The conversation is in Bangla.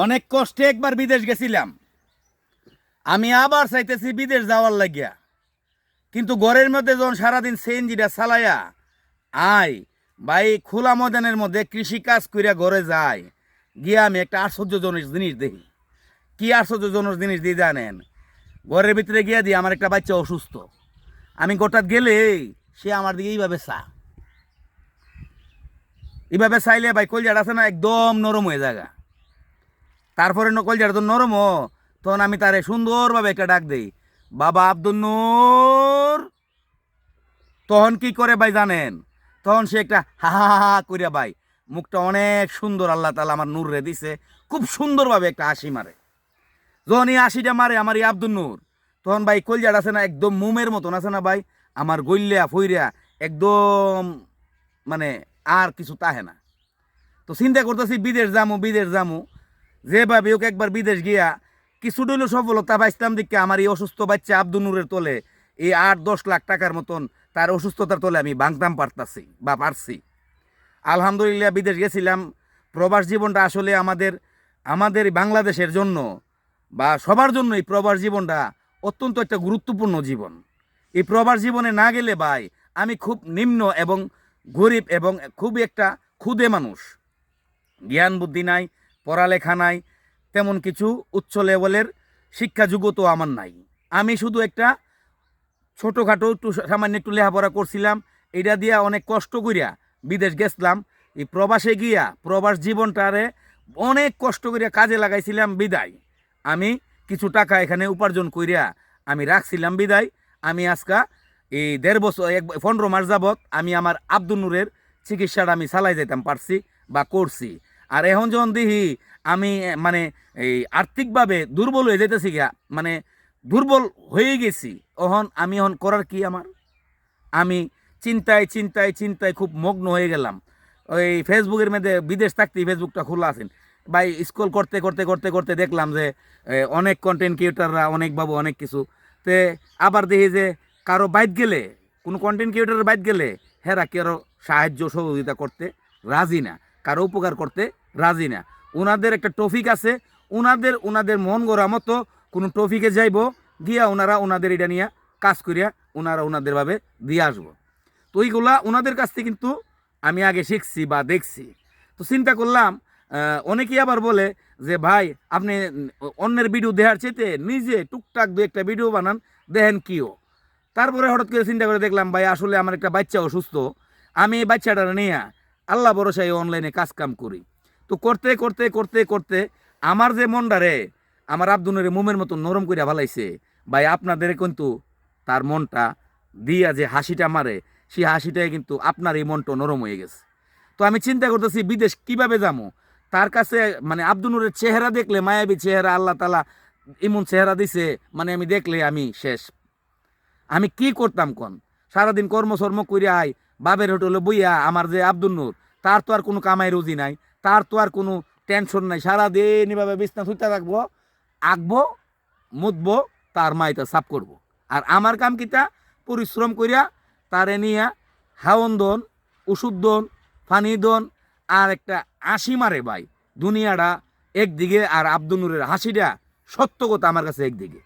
অনেক কষ্টে একবার বিদেশ গেছিলাম। আমি আবার চাইতেছি বিদেশ যাওয়ার লাগিয়া, কিন্তু ঘরের মধ্যে যখন সারাদিন সিএনজিটা চালাইয়া আয় ভাই, খোলা ময়দানের মধ্যে কৃষি কাজ কইরা ঘরে যায় গিয়া আমি একটা আশ্চর্যজনক জিনিস দেখি। কি আশ্চর্যজনক জিনিস দিয়ে জানেন? ঘরের ভিতরে গিয়া দিয়ে আমার একটা বাচ্চা অসুস্থ। আমি গোটাত গেলে সে আমার দিকে এইভাবে চাইলে ভাই কলজাটা আছে না একদম নরম হয়ে যাগা। তারপরে কলজাটা তো নরম তখন আমি তারে সুন্দরভাবে একটা ডাক দেই, বাবা আব্দুল নূর। তখন কি করে ভাই জানেন? তখন সে একটা হা হা হা হা কইরা ভাই, মুখটা অনেক সুন্দর আল্লাহ তাআলা আমার নূর রে দিছে, খুব সুন্দরভাবে একটা হাসি মারে। যখন এই হাসিটা মারে আমার এই আব্দুল নূর, তখন ভাই কলজাটা আছে না একদম মোমের মতন আছে না ভাই, আমার গইল্যা ফইরা একদম, মানে আর কিছু তাহে না। তো চিন্তা করতেছি বিদেশ যামু যেভাবে হোক একবার বিদেশ গিয়া কিছু ডইল সফলতা পাইতাম দিকে আমার এই অসুস্থ বাচ্চা আব্দুল নূরের তোলে এই 8-10 লাখ টাকার মতন তার অসুস্থতার তোলে আমি বাংতাম পারতাছি বা পারছি। আলহামদুলিল্লাহ বিদেশ গেছিলাম। প্রবাস জীবনটা আসলে আমাদের বাংলাদেশের জন্য বা সবার জন্য এই প্রবাস জীবনটা অত্যন্ত একটা গুরুত্বপূর্ণ জীবন। এই প্রবাস জীবনে না গেলে ভাই আমি খুব নিম্ন এবং গরিব এবং খুবই একটা ক্ষুদে মানুষ। জ্ঞান বুদ্ধি নাই, পড়ালেখা নাই, তেমন কিছু উচ্চ লেভেলের শিক্ষা যোগ্যতা আমার নাই। আমি শুধু একটা ছোটোখাটো একটু সামান্য একটু লেখাপড়া করছিলাম, এটা দিয়া অনেক কষ্ট করিয়া বিদেশ গেছিলাম। এই প্রবাসে গিয়া প্রবাস জীবনটারে অনেক কষ্ট করিয়া কাজে লাগাইছিলাম বিদায় আমি কিছু টাকা এখানে উপার্জন করিয়া আমি রাখছিলাম বিদায় আমি আজকা এই 1.5 বছর 15 মাস যাবৎ আমি আমার আব্দুল নূরের চিকিৎসাটা আমি চালাই যেতাম পারছি বা করছি। আর এখন যখন দেখি আমি মানে এই আর্থিকভাবে দুর্বল হয়ে যেতেছি গিয়া, মানে দুর্বল হয়ে গেছি, আমি করার কি আমার? আমি চিন্তায় খুব মগ্ন হয়ে গেলাম। ওই ফেসবুকের মধ্যে বিদেশ থাকতেই ফেসবুকটা খোলা আছেন ভাই, স্ক্রল করতে দেখলাম যে অনেক কন্টেন্ট ক্রিয়েটাররা অনেকভাবে অনেক কিছু তে আবার দেখি যে কারো বাইট গেলে, কোনো কন্টেন্ট ক্রিয়েটারের বাইট গেলে হেরা কারো সাহায্য সহযোগিতা করতে রাজি না, কারো উপকার করতে রাজি না। ওনাদের একটা টপিক আছে, ওনাদের মন গড়া মতো কোনো টপিকে যাইব গিয়া ওনাদের এটা নিয়ে কাজ করিয়া ওনাদেরভাবে দিয়ে আসবো। তো ওইগুলা ওনাদের কাছ থেকে কিন্তু আমি আগে শিখছি বা দেখছি। তো চিন্তা করলাম, অনেকেই আবার বলে যে ভাই আপনি অন্যের ভিডিও দেখার চাইতে নিজে টুকটাক দু একটা ভিডিও বানান, দেখেন কিও। তারপরে হঠাৎ করে চিন্তা করে দেখলাম ভাই আসলে আমার একটা বাচ্চা অসুস্থ, আমি এই বাচ্চাটা নিয়ে আল্লাহ ভরসায় অনলাইনে কাজ কাম করি। তো করতে আমার যে মনটা রে আমার আব্দুলের মোমের মতো নরম করে ভালাইছে ভাই, আপনাদের কিন্তু তার মনটা দিয়া যে হাসিটা মারে সেই হাসিটাই কিন্তু আপনার এই মনটা নরম হয়ে গেছে। তো আমি চিন্তা করতেছি বিদেশ কিভাবে যাবো। তার কাছে মানে আব্দুল নূরের চেহারা দেখলে, মায়াবী চেহারা, আল্লাহ তালা এমন চেহারা দিছে, মানে আমি দেখলে আমি শেষ। আমি কি করতাম কোন? সারাদিন কর্মসর্ম করে আই, বাবের হোটেলে বইয়া আমার যে আব্দুল নূর, তার তো আর কোনো কামাই রুজি নাই, তার তো আর কোনো টেনশন নাই, সারাদিন এভাবে বিছনা শুইতে থাকবো, আঁকবো, মুতবো, তার মাইটা সাফ করব। আর আমার কাম কিটা? পরিশ্রম করিয়া তারে নিয়া হাওন দন, ওষুধ দন, পানি দন, আর একটা হাসি মারে ভাই দুনিয়াটা একদিকে, আর আব্দুল নূরের হাসিটা সত্য কথা আমার কাছে একদিকে।